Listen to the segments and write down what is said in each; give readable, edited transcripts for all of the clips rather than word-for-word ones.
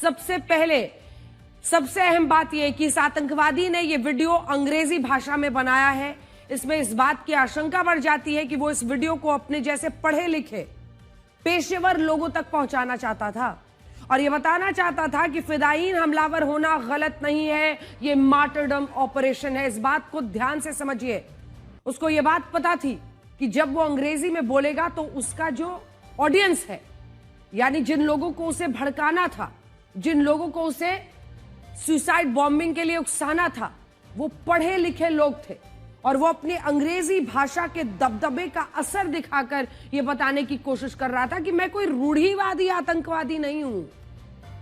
सबसे अहम बात यह कि इस आतंकवादी ने यह वीडियो अंग्रेजी भाषा में बनाया है। इसमें इस बात की आशंका बढ़ जाती है कि वो इस वीडियो को अपने जैसे पढ़े लिखे पेशेवर लोगों तक पहुंचाना चाहता था और यह बताना चाहता था कि फिदायीन हमलावर होना गलत नहीं है, यह मार्टरडम ऑपरेशन है। इस बात को ध्यान से समझिए। उसको यह बात पता थी कि जब वो अंग्रेजी में बोलेगा तो उसका जो ऑडियंस है, यानी जिन लोगों को उसे भड़काना था, जिन लोगों को उसे सुसाइड बॉम्बिंग के लिए उकसाना था, वो पढ़े लिखे लोग थे और वो अपनी अंग्रेजी भाषा के दबदबे का असर दिखाकर यह बताने की कोशिश कर रहा था कि मैं कोई रूढ़िवादी आतंकवादी नहीं हूं,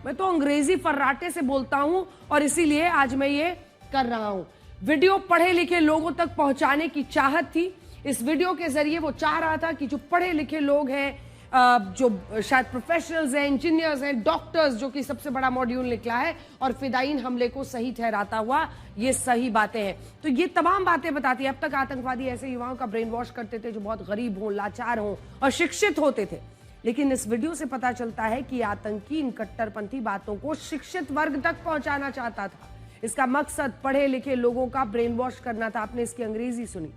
मैं तो अंग्रेजी फर्राटे से बोलता हूं और इसीलिए आज मैं ये कर रहा हूं। वीडियो पढ़े लिखे लोगों तक पहुंचाने की चाहत थी। इस वीडियो के जरिए वो चाह रहा था कि जो पढ़े लिखे लोग हैं, जो शायद प्रोफेशनल्स हैं, इंजीनियर्स हैं, डॉक्टर्स, जो कि सबसे बड़ा मॉड्यूल निकला है और फिदायीन हमले को सही ठहराता हुआ, ये सही बातें हैं। तो ये तमाम बातें बताती है। अब तक आतंकवादी ऐसे युवाओं का ब्रेन वॉश करते थे जो बहुत गरीब हों, लाचार हों और शिक्षित होते थे, लेकिन इस वीडियो से पता चलता है कि आतंकी इन कट्टरपंथी बातों को शिक्षित वर्ग तक पहुंचाना चाहता था। इसका मकसद पढ़े लिखे लोगों का ब्रेन वॉश करना था। आपने इसकी अंग्रेजी सुनी,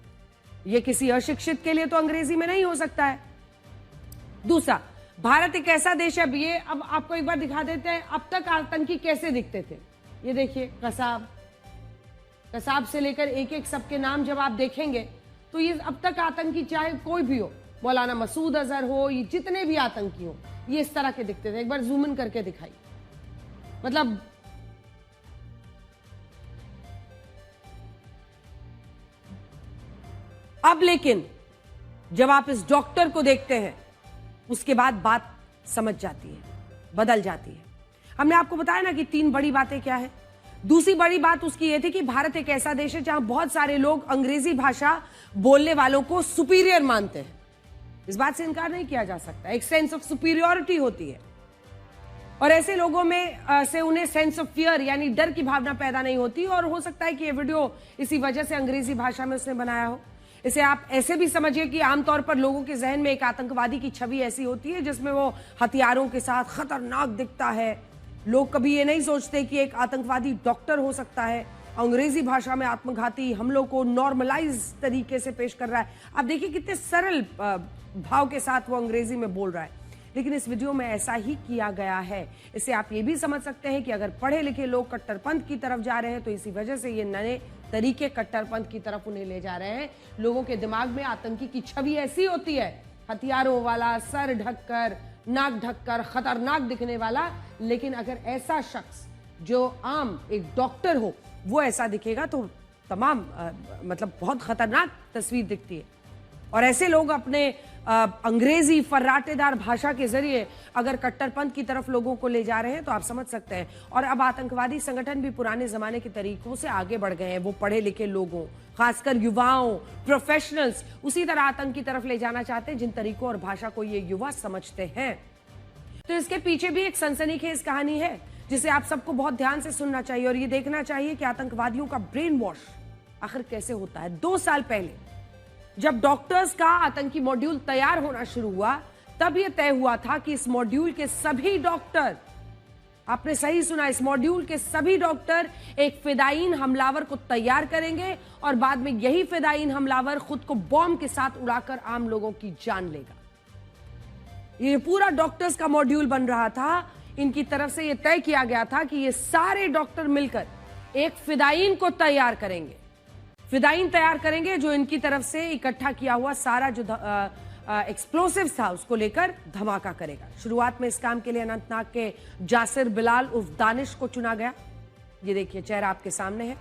ये किसी अशिक्षित के लिए तो अंग्रेजी में नहीं हो सकता है। दूसरा, भारत एक ऐसा देश है, ये अब आपको एक बार दिखा देते हैं अब तक आतंकी कैसे दिखते थे। ये देखिए, कसाब से लेकर एक एक सबके नाम जब आप देखेंगे तो ये अब तक आतंकी, चाहे कोई भी हो, मौलाना मसूद अजहर हो, ये जितने भी आतंकी हो, ये इस तरह के दिखते थे। एक बार जूम इन करके दिखाइए। मतलब अब लेकिन जब आप इस डॉक्टर को देखते हैं उसके बाद बात समझ जाती है, बदल जाती है। हमने आपको बताया ना कि 3 बड़ी बातें क्या है। दूसरी बड़ी बात उसकी यह थी कि भारत एक ऐसा देश है जहां बहुत सारे लोग अंग्रेजी भाषा बोलने वालों को सुपीरियर मानते हैं। इस बात से इनकार नहीं किया जा सकता। एक सेंस ऑफ सुपीरियरिटी होती है और ऐसे लोगों में से उन्हें सेंस ऑफ फियर यानी डर की भावना पैदा नहीं होती और हो सकता है कि यह वीडियो इसी वजह से अंग्रेजी भाषा में उसने बनाया हो। इसे आप ऐसे भी समझिए कि आमतौर पर लोगों के जहन में एक आतंकवादी की छवि ऐसी होती है जिसमें वो हथियारों के साथ खतरनाक दिखता है। लोग कभी ये नहीं सोचते कि एक आतंकवादी डॉक्टर हो सकता है, अंग्रेजी भाषा में आत्मघाती हमलों को नॉर्मलाइज तरीके से पेश कर रहा है। आप देखिए कितने सरल भाव के साथ वो अंग्रेजी में बोल रहा है, लेकिन इस वीडियो में ऐसा ही किया गया है। इससे आप ये भी समझ सकते हैं कि अगर पढ़े लिखे लोग कट्टरपंथ की तरफ जा रहे हैं तो इसी वजह से ये नए तरीके कट्टरपंथ की तरफ उन्हें ले जा रहे हैं। लोगों के दिमाग में आतंकी की छवि ऐसी होती है, हथियारों वाला, सर ढककर, नाक ढककर, खतरनाक दिखने वाला। लेकिन अगर ऐसा शख्स जो आम एक डॉक्टर हो वो ऐसा दिखेगा तो तमाम मतलब बहुत खतरनाक तस्वीर दिखती है। और ऐसे लोग अपने अंग्रेजी फर्राटेदार भाषा के जरिए अगर कट्टरपंथ की तरफ लोगों को ले जा रहे हैं तो आप समझ सकते हैं। और अब आतंकवादी संगठन भी पुराने जमाने के तरीकों से आगे बढ़ गए हैं। वो पढ़े लिखे लोगों, खासकर युवाओं, प्रोफेशनल्स, उसी तरह आतंक की तरफ ले जाना चाहते हैं जिन तरीकों और भाषा को ये युवा समझते हैं। तो इसके पीछे भी एक सनसनीखेज कहानी है जिसे आप सबको बहुत ध्यान से सुनना चाहिए और ये देखना चाहिए कि आतंकवादियों का ब्रेन वॉश आखिर कैसे होता है। 2 साल पहले जब डॉक्टर्स का आतंकी मॉड्यूल तैयार होना शुरू हुआ तब यह तय हुआ था कि इस मॉड्यूल के सभी डॉक्टर, आपने सही सुना, इस मॉड्यूल के सभी डॉक्टर एक फिदायीन हमलावर को तैयार करेंगे और बाद में यही फिदायीन हमलावर खुद को बॉम्ब के साथ उड़ाकर आम लोगों की जान लेगा। ये पूरा डॉक्टर्स का मॉड्यूल बन रहा था। इनकी तरफ से यह तय किया गया था कि ये सारे डॉक्टर मिलकर एक फिदायीन को तैयार करेंगे, फिदायीन तैयार करेंगे जो इनकी तरफ से इकट्ठा किया हुआ सारा जो एक्सप्लोसिव्स था उसको लेकर धमाका करेगा। शुरुआत में इस काम के लिए अनंतनाग के जासिर बिलाल उर्फ दानिश को चुना गया। ये देखिए चेहरा आपके सामने है,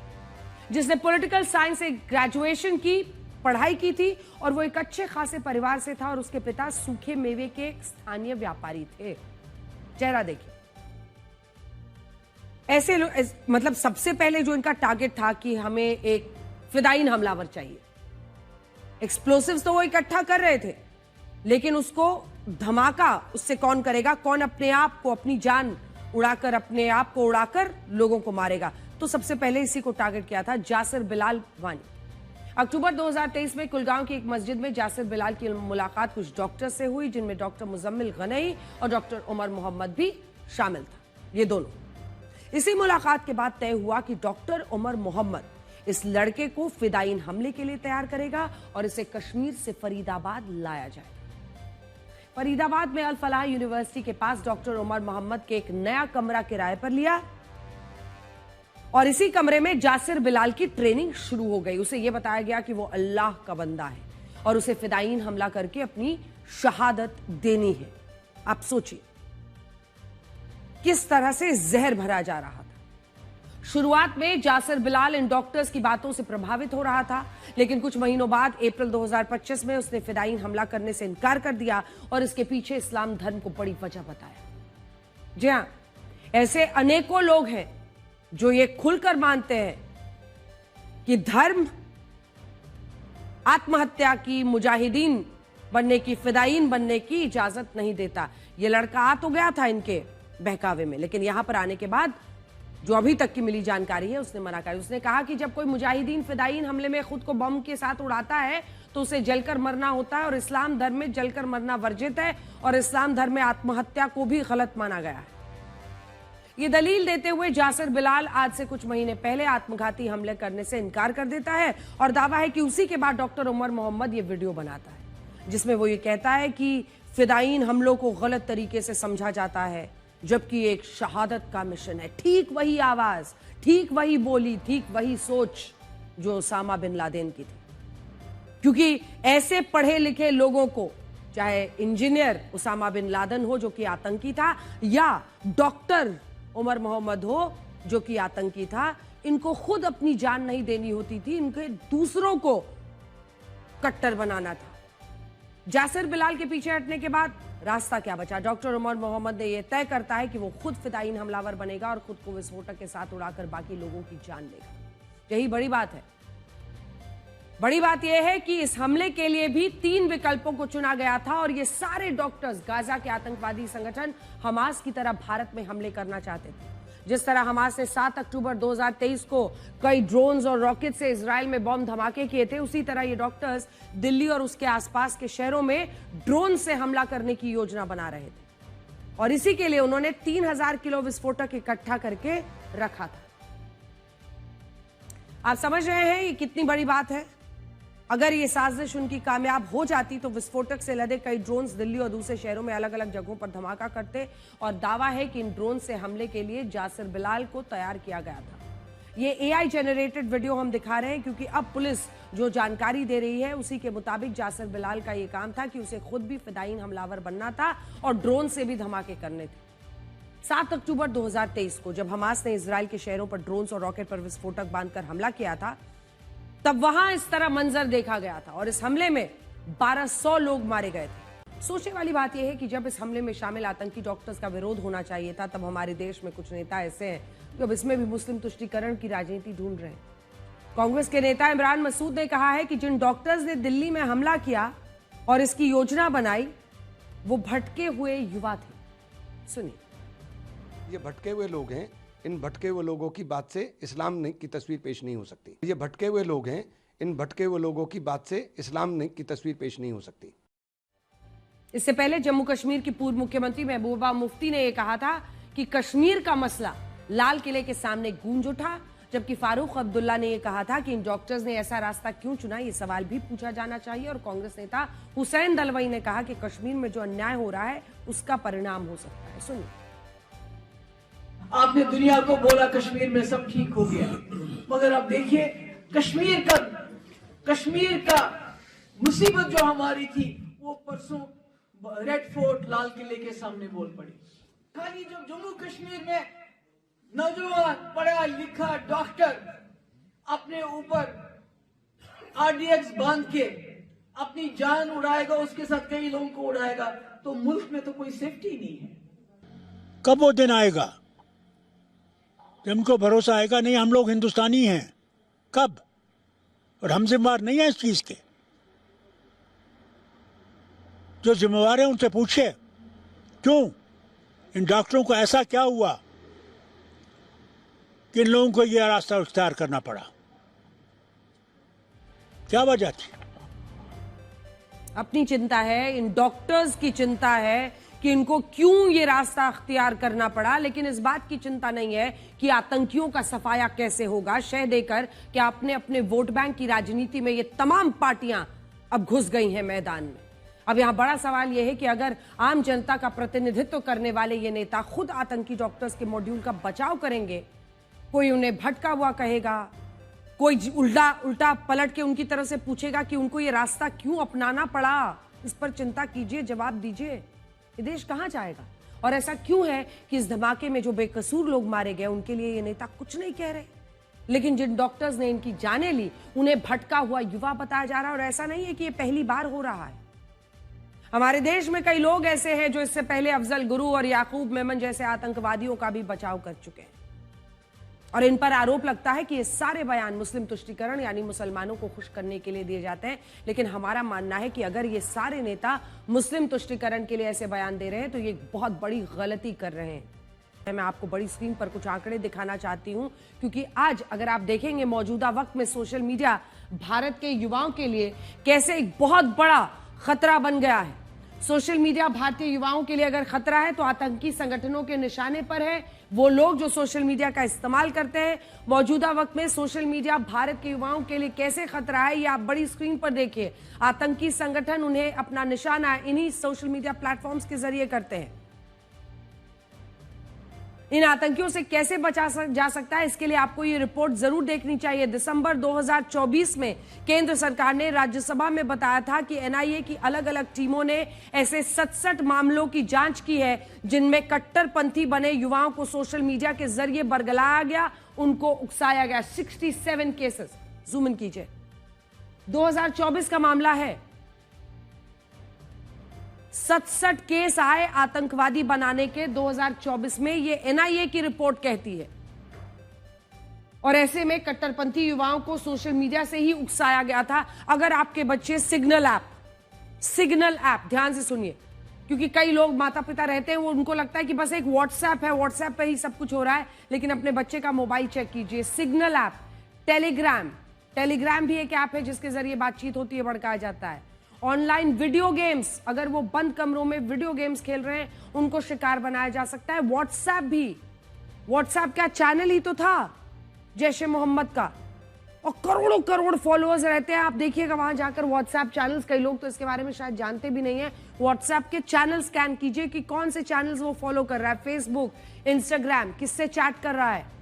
जिसने पॉलिटिकल साइंस से ग्रेजुएशन की पढ़ाई की थी और वो एक अच्छे खासे परिवार से था और उसके पिता सूखे मेवे के स्थानीय व्यापारी थे। चेहरा देखिए। ऐसे मतलब सबसे पहले जो इनका टारगेट था कि हमें एक फिदायीन हमलावर चाहिए। एक्सप्लोसिव्स तो वो इकट्ठा कर रहे थे, लेकिन उसको धमाका उससे कौन करेगा, कौन अपने आप को, अपनी जान उड़ाकर, अपने आप को उड़ाकर लोगों को मारेगा। तो सबसे पहले इसी को टारगेट किया था, जासिर बिलाल वानी। अक्टूबर 2023 में कुलगांव की एक मस्जिद में जासिर बिलाल की मुलाकात कुछ डॉक्टर से हुई, जिनमें डॉक्टर मुजम्मिल गनई और डॉक्टर उमर मोहम्मद भी शामिल था। ये दोनों। इसी मुलाकात के बाद तय हुआ कि डॉक्टर उमर मोहम्मद इस लड़के को फिदायीन हमले के लिए तैयार करेगा और इसे कश्मीर से फरीदाबाद लाया जाए। फरीदाबाद में अल फलाह यूनिवर्सिटी के पास डॉक्टर उमर मोहम्मद के एक नया कमरा किराए पर लिया और इसी कमरे में जासिर बिलाल की ट्रेनिंग शुरू हो गई। उसे यह बताया गया कि वो अल्लाह का बंदा है और उसे फिदायीन हमला करके अपनी शहादत देनी है। आप सोचिए किस तरह से जहर भरा जा रहा था। शुरुआत में जासिर बिलाल इन डॉक्टर्स की बातों से प्रभावित हो रहा था, लेकिन कुछ महीनों बाद अप्रैल 2025 में उसने फिदायीन हमला करने से इनकार कर दिया और इसके पीछे इस्लाम धर्म को बड़ी वजह बताया। जी हां, ऐसे अनेकों लोग हैं जो ये खुलकर मानते हैं कि धर्म आत्महत्या की, मुजाहिदीन बनने की, फिदायीन बनने की इजाजत नहीं देता। ये लड़का आ तो गया था इनके बहकावे में, लेकिन यहां पर आने के बाद जो अभी तक की मिली जानकारी है उसने मना कर। उसने कहा कि जब कोई मुजाहिदीन फिदायीन हमले में खुद को बम के साथ उड़ाता है तो उसे जलकर मरना होता है और इस्लाम धर्म में जलकर मरना वर्जित है और इस्लाम धर्म में आत्महत्या को भी गलत माना गया है। ये दलील देते हुए जासिर बिलाल आज से कुछ महीने पहले आत्मघाती हमले करने से इनकार कर देता है और दावा है कि उसी के बाद डॉक्टर उमर मोहम्मद ये वीडियो बनाता है जिसमें वो ये कहता है कि फिदायीन हमलों को गलत तरीके से समझा जाता है जबकि एक शहादत का मिशन है। ठीक वही आवाज, ठीक वही बोली, ठीक वही सोच जो उसामा बिन लादेन की थी। क्योंकि ऐसे पढ़े लिखे लोगों को, चाहे इंजीनियर उसामा बिन लादेन हो जो कि आतंकी था या डॉक्टर उमर मोहम्मद हो जो कि आतंकी था, इनको खुद अपनी जान नहीं देनी होती थी, इनके दूसरों को कट्टर बनाना था। जासिर बिलाल के पीछे हटने के बाद रास्ता क्या बचा? डॉक्टर उमर मोहम्मद ने यह तय करता है कि वो खुद फिदायीन हमलावर बनेगा और खुद को विस्फोटक के साथ उड़ाकर बाकी लोगों की जान लेगा। यही बड़ी बात है। बड़ी बात यह है कि इस हमले के लिए भी 3 विकल्पों को चुना गया था और ये सारे डॉक्टर्स गाजा के आतंकवादी संगठन हमास की तरह भारत में हमले करना चाहते थे। जिस तरह हमास ने 7 अक्टूबर 2023 को कई ड्रोन्स और रॉकेट से इजराइल में बम धमाके किए थे, उसी तरह ये डॉक्टर्स दिल्ली और उसके आसपास के शहरों में ड्रोन से हमला करने की योजना बना रहे थे और इसी के लिए उन्होंने 3000 किलो विस्फोटक इकट्ठा करके रखा था। आप समझ रहे हैं ये कितनी बड़ी बात है? अगर ये साजिश उनकी कामयाब हो जाती तो विस्फोटक से लदे कई ड्रोन्स दिल्ली और दूसरे शहरों में अलग अलग जगहों पर धमाका करते और दावा है कि इन ड्रोन से हमले के लिए जासिर बिलाल को तैयार किया गया था। ये एआई जनरेटेड वीडियो हम दिखा रहे हैं क्योंकि अब पुलिस जो जानकारी दे रही है उसी के मुताबिक जासिर बिलाल का ये काम था कि उसे खुद भी फिदायीन हमलावर बनना था और ड्रोन से भी धमाके करने थे। 7 अक्टूबर 2023 को जब हमास ने इजराइल के शहरों पर ड्रोन्स और रॉकेट पर विस्फोटक बांधकर हमला किया था, तब वहां इस तरह मंजर देखा गया था और इस हमले में 1200 लोग मारे गए थे। सोचने वाली बात यह है कि जब इस हमले में शामिल आतंकी डॉक्टर्स का विरोध होना चाहिए था, तब हमारे देश में कुछ नेता ऐसे हैं जो अब इसमें भी मुस्लिम तुष्टीकरण की राजनीति ढूंढ रहे हैं। कांग्रेस के नेता इमरान मसूद ने कहा है कि जिन डॉक्टर्स ने दिल्ली में हमला किया और इसकी योजना बनाई वो भटके हुए युवा थे। सुनिए। ये भटके हुए लोग हैं, इन भटके हुए लोगों की बात से इस्लाम की तस्वीर पेश नहीं हो सकती। ये भटके हुए लोग हैं, इन भटके हुए लोगों की बात से इस्लाम की तस्वीर पेश नहीं हो सकती। इससे पहले जम्मू कश्मीर की पूर्व मुख्यमंत्री महबूबा मुफ्ती ने यह कहा था कि कश्मीर का मसला लाल किले के सामने गूंज उठा, जबकि फारूक अब्दुल्ला ने यह कहा था कि इन डॉक्टर्स ने ऐसा रास्ता क्यों चुना, ये सवाल भी पूछा जाना चाहिए। और कांग्रेस नेता हुसैन दलवाई ने कहा कि कश्मीर में जो अन्याय हो रहा है उसका परिणाम हो सकता है। सुनिए। आपने दुनिया को बोला कश्मीर में सब ठीक हो गया, मगर अब देखिए कश्मीर का मुसीबत जो हमारी थी वो परसों रेड फोर्ट लाल किले के सामने बोल पड़ी। खाली जब जम्मू कश्मीर में नौजवान पढ़ा लिखा डॉक्टर अपने ऊपर आरडीएक्स बांध के अपनी जान उड़ाएगा, उसके साथ कई लोगों को उड़ाएगा, तो मुल्क में तो कोई सेफ्टी नहीं है। कब वो दिन आएगा हमको भरोसा आएगा नहीं हम लोग हिंदुस्तानी हैं? कब? और हम जिम्मेवार नहीं है इस चीज के। जो जिम्मेवार है उनसे पूछे क्यों इन डॉक्टरों को ऐसा क्या हुआ कि इन लोगों को यह रास्ता इख्तियार करना पड़ा, क्या वजह थी? अपनी चिंता है, इन डॉक्टर्स की चिंता है कि इनको क्यों ये रास्ता अख्तियार करना पड़ा, लेकिन इस बात की चिंता नहीं है कि आतंकियों का सफाया कैसे होगा, शह देकर कि अपने अपने वोट बैंक की राजनीति में ये तमाम पार्टियां अब घुस गई हैं मैदान में। अब यहां बड़ा सवाल यह है कि अगर आम जनता का प्रतिनिधित्व करने वाले ये नेता खुद आतंकी डॉक्टर्स के मॉड्यूल का बचाव करेंगे, कोई उन्हें भटका हुआ कहेगा, कोई उल्टा पलट के उनकी तरफ से पूछेगा कि उनको ये रास्ता क्यों अपनाना पड़ा, इस पर चिंता कीजिए, जवाब दीजिए। ये देश कहां जाएगा? और ऐसा क्यों है कि इस धमाके में जो बेकसूर लोग मारे गए उनके लिए ये नेता कुछ नहीं कह रहे, लेकिन जिन डॉक्टर्स ने इनकी जानें ली उन्हें भटका हुआ युवा बताया जा रहा है। और ऐसा नहीं है कि ये पहली बार हो रहा है। हमारे देश में कई लोग ऐसे हैं जो इससे पहले अफजल गुरु और याकूब मेमन जैसे आतंकवादियों का भी बचाव कर चुके हैं, और इन पर आरोप लगता है कि ये सारे बयान मुस्लिम तुष्टीकरण यानी मुसलमानों को खुश करने के लिए दिए जाते हैं। लेकिन हमारा मानना है कि अगर ये सारे नेता मुस्लिम तुष्टीकरण के लिए ऐसे बयान दे रहे हैं तो ये बहुत बड़ी गलती कर रहे हैं। मैं आपको बड़ी स्क्रीन पर कुछ आंकड़े दिखाना चाहती हूं, क्योंकि आज अगर आप देखेंगे मौजूदा वक्त में सोशल मीडिया भारत के युवाओं के लिए कैसे एक बहुत बड़ा खतरा बन गया है। सोशल मीडिया भारतीय युवाओं के लिए अगर खतरा है तो आतंकी संगठनों के निशाने पर है वो लोग जो सोशल मीडिया का इस्तेमाल करते हैं। मौजूदा वक्त में सोशल मीडिया भारत के युवाओं के लिए कैसे खतरा है ये आप बड़ी स्क्रीन पर देखिए। आतंकी संगठन उन्हें अपना निशाना इन्हीं सोशल मीडिया प्लेटफॉर्म्स के जरिए करते हैं। इन आतंकियों से कैसे बचा जा सकता है, इसके लिए आपको ये रिपोर्ट जरूर देखनी चाहिए। दिसंबर 2024 में केंद्र सरकार ने राज्यसभा में बताया था कि एनआईए की अलग अलग टीमों ने ऐसे 67 मामलों की जांच की है जिनमें कट्टरपंथी बने युवाओं को सोशल मीडिया के जरिए बरगलाया गया, उनको उकसाया गया। 67 केसेस, जूम इन कीजिए, 2024 का मामला है। 67 केस आए आतंकवादी बनाने के 2024 में, ये एनआईए की रिपोर्ट कहती है। और ऐसे में कट्टरपंथी युवाओं को सोशल मीडिया से ही उकसाया गया था। अगर आपके बच्चे सिग्नल ऐप ध्यान से सुनिए, क्योंकि कई लोग माता पिता रहते हैं वो उनको लगता है कि बस एक व्हाट्सएप है, व्हाट्सएप पे ही सब कुछ हो रहा है, लेकिन अपने बच्चे का मोबाइल चेक कीजिए। सिग्नल ऐप, टेलीग्राम भी एक ऐप है जिसके जरिए बातचीत होती है, भड़काया जाता है। ऑनलाइन वीडियो गेम्स, अगर वो बंद कमरों में वीडियो गेम्स खेल रहे हैं उनको शिकार बनाया जा सकता है। व्हाट्सएप भी, व्हाट्सएप का चैनल ही तो था जैशे मोहम्मद का, और करोड़ों करोड़ फॉलोअर्स रहते हैं। आप देखिएगा वहां जाकर व्हाट्सएप चैनल्स, कई लोग तो इसके बारे में शायद जानते भी नहीं है। व्हाट्सएप के चैनल स्कैन कीजिए कि कौन से चैनल्स वो फॉलो कर रहा है, फेसबुक, इंस्टाग्राम, किससे चैट कर रहा है।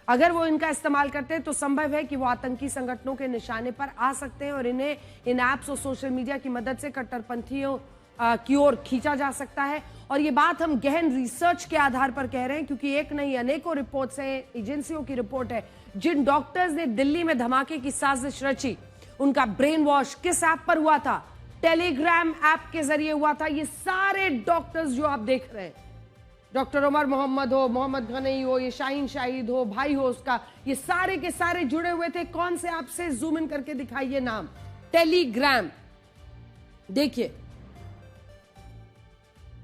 अगर वो इनका इस्तेमाल करते हैं तो संभव है कि वो आतंकी संगठनों के निशाने पर आ सकते हैं और इन्हें इन एप्स और सोशल मीडिया की मदद से कट्टरपंथियों की ओर खींचा जा सकता है। और ये बात हम गहन रिसर्च के आधार पर कह रहे हैं, क्योंकि एक नहीं अनेकों रिपोर्ट्स हैं, एजेंसियों की रिपोर्ट है। जिन डॉक्टर्स ने दिल्ली में धमाके की साजिश रची उनका ब्रेन वॉश किस ऐप पर हुआ था? टेलीग्राम ऐप के जरिए हुआ था। ये सारे डॉक्टर्स जो आप देख रहे हैं, डॉक्टर उमर मोहम्मद हो, मोहम्मद गनई हो, ये शाहीन शाहिद हो, भाई हो उसका, ये सारे के सारे जुड़े हुए थे। कौन से ऐप से? जूम इन करके दिखाइए नाम, टेलीग्राम। देखिए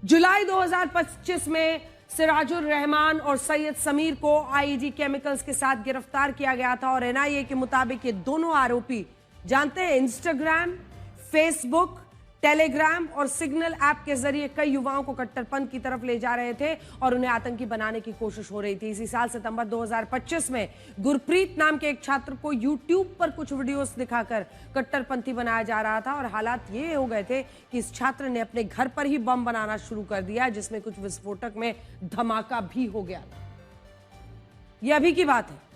जुलाई 2025 में सिराजुर रहमान और सैयद समीर को आईईडी केमिकल्स के साथ गिरफ्तार किया गया था। और एनआईए के मुताबिक ये दोनों आरोपी जानते हैं इंस्टाग्राम, फेसबुक, टेलीग्राम और सिग्नल ऐप के जरिए कई युवाओं को कट्टरपंथ की तरफ ले जा रहे थे और उन्हें आतंकी बनाने की कोशिश हो रही थी। इसी साल सितंबर 2025 में गुरप्रीत नाम के एक छात्र को यूट्यूब पर कुछ वीडियोस दिखाकर कट्टरपंथी बनाया जा रहा था और हालात ये हो गए थे कि इस छात्र ने अपने घर पर ही बम बनाना शुरू कर दिया, जिसमें कुछ विस्फोटक में धमाका भी हो गया। यह अभी की बात है।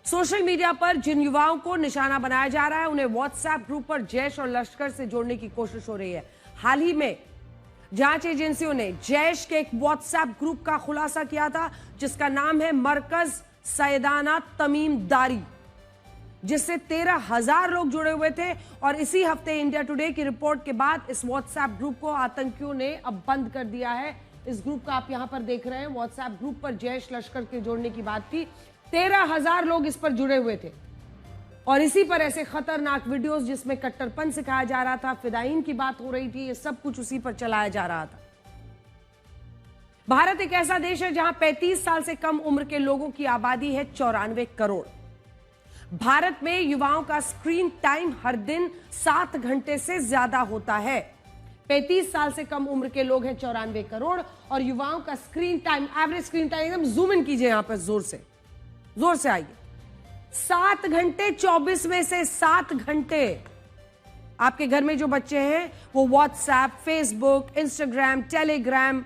सोशल मीडिया पर जिन युवाओं को निशाना बनाया जा रहा है उन्हें व्हाट्सएप ग्रुप पर जैश और लश्कर से जोड़ने की कोशिश हो रही है। हाल ही में जांच एजेंसियों ने जैश के एक व्हाट्सएप ग्रुप का खुलासा किया था जिसका नाम है मरकज सैयदाना तमीम दारी, जिससे 13,000 लोग जुड़े हुए थे। और इसी हफ्ते इंडिया टुडे की रिपोर्ट के बाद इस व्हाट्सएप ग्रुप को आतंकियों ने अब बंद कर दिया है। इस ग्रुप का आप यहां पर देख रहे हैं, व्हाट्सएप ग्रुप पर जैश लश्कर के जोड़ने की बात थी। 13,000 लोग इस पर जुड़े हुए थे और इसी पर ऐसे खतरनाक वीडियोस जिसमें कट्टरपंथ सिखाया जा रहा था, फिदायीन की बात हो रही थी, ये सब कुछ उसी पर चलाया जा रहा था। भारत एक ऐसा देश है जहां 35 साल से कम उम्र के लोगों की आबादी है 94 करोड़। भारत में युवाओं का स्क्रीन टाइम हर दिन 7 घंटे से ज्यादा होता है। 35 साल से कम उम्र के लोग हैं 94 करोड़, और युवाओं का screen time, average screen time, एकदम जूम इन कीजिए यहां पर, जोर से आइए, 7 घंटे, 24 में से 7 घंटे आपके घर में जो बच्चे हैं वो व्हाट्सएप, फेसबुक, इंस्टाग्राम, टेलीग्राम,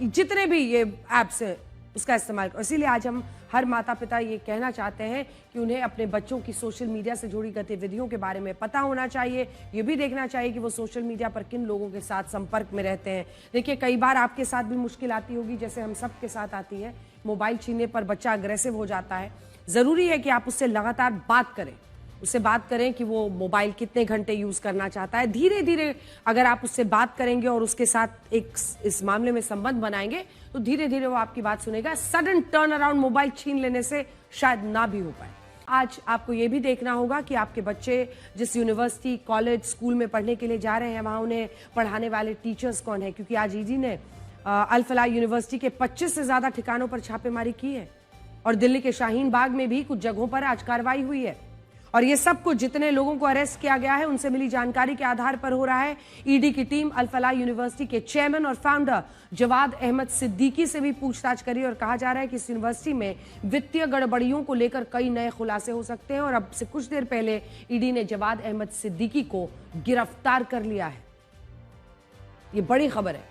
जितने भी ये ऐप्स हैं उसका इस्तेमाल करो। इसीलिए आज हम हर माता पिता ये कहना चाहते हैं कि उन्हें अपने बच्चों की सोशल मीडिया से जुड़ी गतिविधियों के बारे में पता होना चाहिए। ये भी देखना चाहिए कि वो सोशल मीडिया पर किन लोगों के साथ संपर्क में रहते हैं। देखिए, कई बार आपके साथ भी मुश्किल आती होगी, जैसे हम सब के साथ आती है। मोबाइल छीनने पर बच्चा अग्रेसिव हो जाता है। ज़रूरी है कि आप उससे लगातार बात करें, उससे बात करें कि वो मोबाइल कितने घंटे यूज करना चाहता है। धीरे धीरे अगर आप उससे बात करेंगे और उसके साथ एक इस मामले में संबंध बनाएंगे तो धीरे धीरे वो आपकी बात सुनेगा। सडन टर्न अराउंड मोबाइल छीन लेने से शायद ना भी हो पाए। आज आपको ये भी देखना होगा कि आपके बच्चे जिस यूनिवर्सिटी, कॉलेज, स्कूल में पढ़ने के लिए जा रहे हैं वहां उन्हें पढ़ाने वाले टीचर्स कौन है, क्योंकि आज ईडी ने अल फलाह यूनिवर्सिटी के 25 से ज्यादा ठिकानों पर छापेमारी की है और दिल्ली के शाहीन बाग में भी कुछ जगहों पर आज कार्रवाई हुई है। और ये सब कुछ जितने लोगों को अरेस्ट किया गया है उनसे मिली जानकारी के आधार पर हो रहा है। ईडी की टीम अल फलाह यूनिवर्सिटी के चेयरमैन और फाउंडर जवाद अहमद सिद्दीकी से भी पूछताछ करी और कहा जा रहा है कि इस यूनिवर्सिटी में वित्तीय गड़बड़ियों को लेकर कई नए खुलासे हो सकते हैं। और अब से कुछ देर पहले ईडी ने जवाद अहमद सिद्दीकी को गिरफ्तार कर लिया है। ये बड़ी खबर है,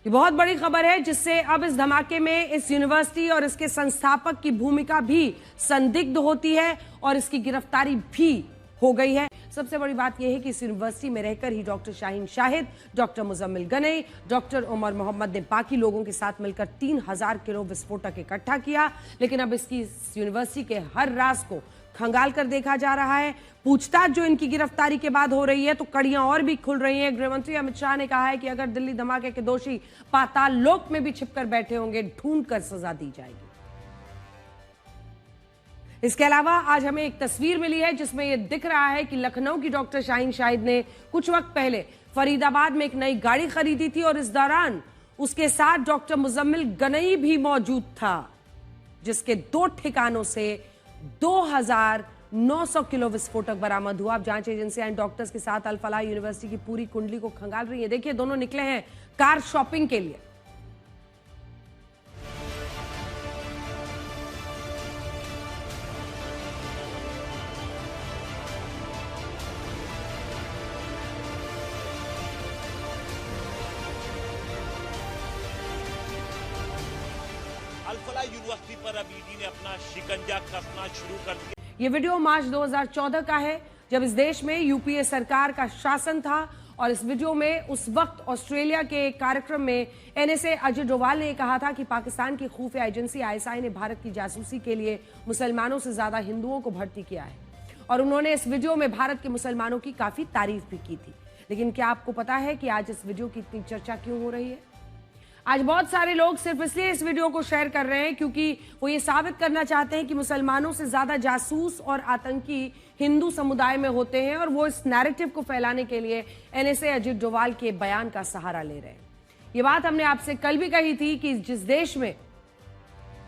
ये बहुत बड़ी खबर है, जिससे अब इस धमाके में इस यूनिवर्सिटी और इसके संस्थापक की भूमिका भी संदिग्ध होती है और इसकी गिरफ्तारी भी हो गई है। सबसे बड़ी बात यह है कि इस यूनिवर्सिटी में रहकर ही doctor Shaheen Shahid, doctor Muzammil Ganai, doctor Umar Mohammad ने बाकी लोगों के साथ मिलकर 3000 किलो विस्फोटक इकट्ठा किया। लेकिन अब इसकी इस यूनिवर्सिटी के हर राज को खंगाल कर देखा जा रहा है। पूछताछ जो इनकी गिरफ्तारी के बाद हो रही है तो कड़ियां और भी खुल रही हैं। गृहमंत्री अमित शाह ने कहा है कि अगर दिल्ली धमाके के दोषी पाताल लोक में भी छिपकर बैठे होंगे, ढूंढकर सजा दी जाएगी। इसके अलावा आज हमें एक तस्वीर मिली है जिसमें यह दिख रहा है कि लखनऊ की डॉक्टर शाहीन शाहिद ने कुछ वक्त पहले फरीदाबाद में एक नई गाड़ी खरीदी थी और इस दौरान उसके साथ डॉक्टर मुजम्मिल गनई भी मौजूद था, जिसके 2 ठिकानों से 2900 किलो विस्फोटक बरामद हुआ। अब जांच एजेंसियां इन डॉक्टर्स के साथ अल फलाह यूनिवर्सिटी की पूरी कुंडली को खंगाल रही है। देखिए, दोनों निकले हैं कार शॉपिंग के लिए। अल फलाह यूनिवर्सिटी पर अब ईडी ने अपना शिकंजा कसना शुरू कर दिया। ये वीडियो मार्च 2014 का है, जब इस देश में यूपीए सरकार का शासन था। और इस वीडियो में उस वक्त ऑस्ट्रेलिया के कार्यक्रम में एनएसए अजय डोवाल ने कहा था कि पाकिस्तान की खुफिया एजेंसी आईएसआई ने भारत की जासूसी के लिए मुसलमानों से ज्यादा हिंदुओं को भर्ती किया है। और उन्होंने इस वीडियो में भारत के मुसलमानों की काफी तारीफ भी की थी। लेकिन क्या आपको पता है कि आज इस वीडियो की इतनी चर्चा क्यों हो रही है? आज बहुत सारे लोग सिर्फ इसलिए इस वीडियो को शेयर कर रहे हैं क्योंकि वो ये साबित करना चाहते हैं कि मुसलमानों से ज्यादा जासूस और आतंकी हिंदू समुदाय में होते हैं, और वो इस नैरेटिव को फैलाने के लिए एनएसए अजित डोवाल के बयान का सहारा ले रहे हैं। ये बात हमने आपसे कल भी कही थी कि जिस देश में,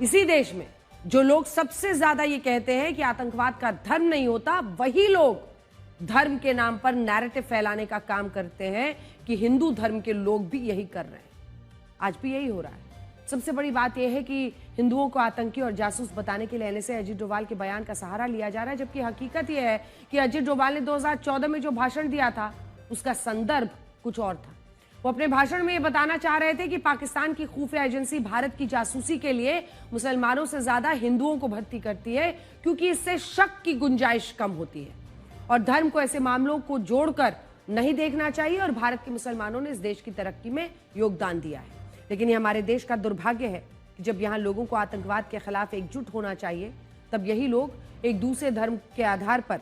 इसी देश में जो लोग सबसे ज्यादा ये कहते हैं कि आतंकवाद का धर्म नहीं होता, वही लोग धर्म के नाम पर नैरेटिव फैलाने का काम करते हैं कि हिंदू धर्म के लोग भी यही कर रहे हैं। आज भी यही हो रहा है। सबसे बड़ी बात यह है कि हिंदुओं को आतंकी और जासूस बताने के लिए एनएसए अजित डोवाल के बयान का सहारा लिया जा रहा है, जबकि हकीकत यह है कि अजित डोवाल ने 2014 में जो भाषण दिया था उसका संदर्भ कुछ और था। वो अपने भाषण में ये बताना चाह रहे थे कि पाकिस्तान की खुफिया एजेंसी भारत की जासूसी के लिए मुसलमानों से ज्यादा हिंदुओं को भर्ती करती है, क्योंकि इससे शक की गुंजाइश कम होती है और धर्म को ऐसे मामलों को जोड़कर नहीं देखना चाहिए। और भारत के मुसलमानों ने इस देश की तरक्की में योगदान दिया है। लेकिन ये हमारे देश का दुर्भाग्य है कि जब यहाँ लोगों को आतंकवाद के खिलाफ एकजुट होना चाहिए, तब यही लोग एक दूसरे धर्म के आधार पर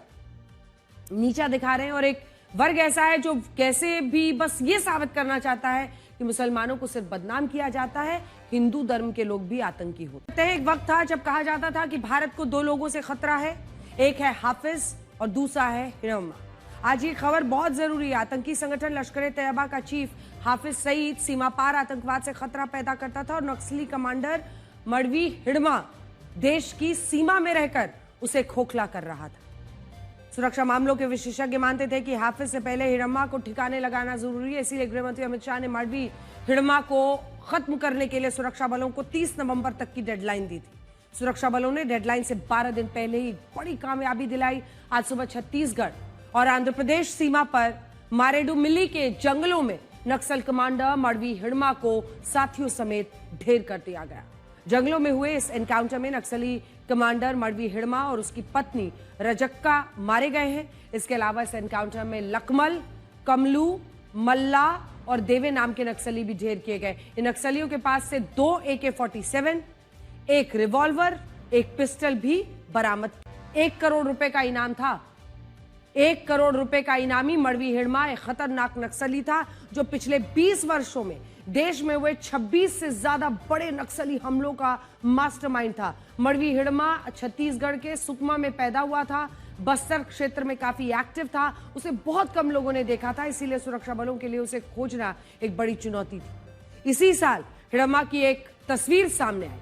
नीचा दिखा रहे हैं। और एक वर्ग ऐसा है जो कैसे भी बस ये साबित करना चाहता है कि मुसलमानों को सिर्फ बदनाम किया जाता है, हिंदू धर्म के लोग भी आतंकी होते हैं। एक वक्त था जब कहा जाता था कि भारत को 2 लोगों से खतरा है, एक है हाफिज और दूसरा है हिरमा। आज ये खबर बहुत जरूरी है। आतंकी संगठन लश्कर ए तैयबा का चीफ हाफिज सईद सीमा पार आतंकवाद से खतरा पैदा करता था और नक्सली कमांडर मड़वी हिडमा देश की सीमा में रहकर उसे खोखला कर रहा था। सुरक्षा मामलों के विशेषज्ञ मानते थे कि हाफिज से पहले हिडम्मा को ठिकाने लगाना जरूरी है, इसीलिए गृहमंत्री अमित शाह ने मडवी हिडम्मा को खत्म करने के लिए सुरक्षा बलों को 30 नवंबर तक की डेडलाइन दी थी। सुरक्षा बलों ने डेडलाइन से 12 दिन पहले ही बड़ी कामयाबी दिलाई। आज सुबह छत्तीसगढ़ और आंध्र प्रदेश सीमा पर मारेडुमिल्ली के जंगलों में नक्सल कमांडर मडवी हिडम्मा को साथियों समेत ढेर कर दिया गया। जंगलों में हुए इस एनकाउंटर में नक्सली कमांडर मडवी हिडम्मा और उसकी पत्नी रजक्का मारे गए हैं। इसके अलावा इस एनकाउंटर में लकमल, कमलू, मल्ला और देवे नाम के नक्सली भी ढेर किए गए। इन नक्सलियों के पास से 2 AK-47, एक रिवॉल्वर, एक पिस्टल भी बरामद। 1 करोड़ रुपए का इनाम था। 1 करोड़ रुपए का इनामी मडवी हिडम्मा एक खतरनाक नक्सली था जो पिछले 20 वर्षों में देश में हुए 26 से ज्यादा बड़े नक्सली हमलों का मास्टरमाइंड था। मडवी हिडम्मा छत्तीसगढ़ के सुकमा में पैदा हुआ था, बस्तर क्षेत्र में काफी एक्टिव था। उसे बहुत कम लोगों ने देखा था, इसीलिए सुरक्षा बलों के लिए उसे खोजना एक बड़ी चुनौती थी। इसी साल हिडम्मा की एक तस्वीर सामने आई,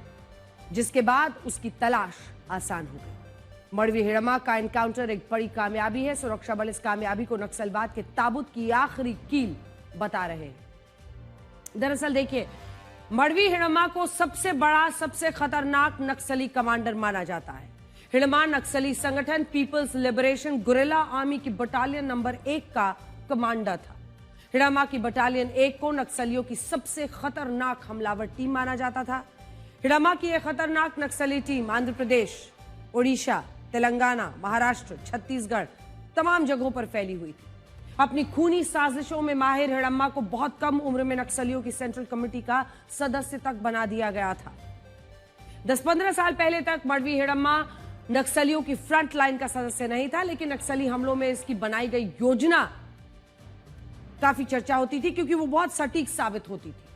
जिसके बाद उसकी तलाश आसान हो गई। मडवी हिडम्मा का एनकाउंटर एक बड़ी कामयाबी है। सुरक्षा बल इस कामयाबी को नक्सलवाद के ताबूत की आखिरी कील बता रहे हैं। दरअसल देखिए, मडवी हिडम्मा को सबसे बड़ा, सबसे खतरनाक नक्सली कमांडर माना जाता है। हिडम्मा नक्सली संगठन पीपल्स लिबरेशन गुरिल्ला आर्मी की बटालियन नंबर 1 का कमांडर था। हिडम्मा की बटालियन 1 को नक्सलियों की सबसे खतरनाक हमलावर टीम माना जाता था। हिडम्मा की यह खतरनाक नक्सली टीम आंध्र प्रदेश, ओडिशा, तेलंगाना, महाराष्ट्र, छत्तीसगढ़ तमाम जगहों पर फैली हुई थी। अपनी खूनी साजिशों में माहिर हिडम्मा को बहुत कम उम्र में नक्सलियों की सेंट्रल कमेटी का सदस्य तक बना दिया गया था। 10-15 साल पहले तक मडवी हिडम्मा नक्सलियों की फ्रंट लाइन का सदस्य नहीं था, लेकिन नक्सली हमलों में इसकी बनाई गई योजना काफी चर्चा होती थी क्योंकि वो बहुत सटीक साबित होती थी।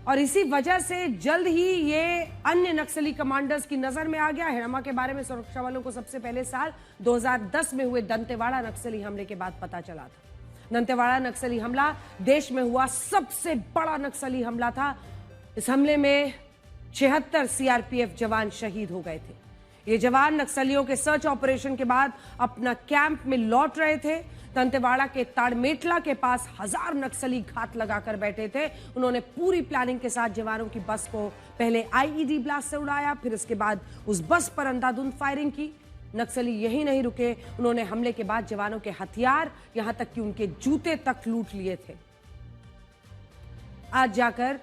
और इसी वजह से जल्द ही ये अन्य नक्सली कमांडर्स की नजर में आ गया। हिडम्मा के बारे में सुरक्षा बलों को सबसे पहले साल 2010 में हुए दंतेवाड़ा नक्सली हमले के बाद पता चला था। दंतेवाड़ा नक्सली हमला देश में हुआ सबसे बड़ा नक्सली हमला था। इस हमले में 76 CRPF जवान शहीद हो गए थे। ये जवान नक्सलियों के सर्च ऑपरेशन के बाद अपना कैंप में लौट रहे थे। दंतेवाड़ा के ताड़मेटला के पास 1000 नक्सली घात लगाकर बैठे थे। उन्होंने पूरी प्लानिंग के साथ जवानों की बस को पहले IED ब्लास्ट से उड़ाया, फिर इसके बाद उस बस पर अंधाधुंध फायरिंग की। नक्सली यही नहीं रुके, उन्होंने हमले के बाद जवानों के हथियार, यहां तक कि उनके जूते तक लूट लिए थे। आज जाकर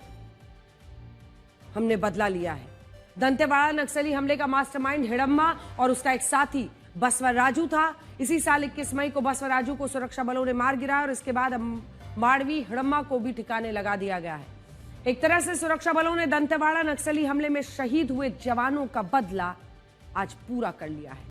हमने बदला लिया है। दंतेवाड़ा नक्सली हमले का मास्टरमाइंड हिडम्मा और उसका एक साथी बसवराजू था। इसी साल 21 मई को बसवराजू को सुरक्षा बलों ने मार गिराया और इसके बाद मडवी हिडम्मा को भी ठिकाने लगा दिया गया है। एक तरह से सुरक्षा बलों ने दंतेवाड़ा नक्सली हमले में शहीद हुए जवानों का बदला आज पूरा कर लिया है।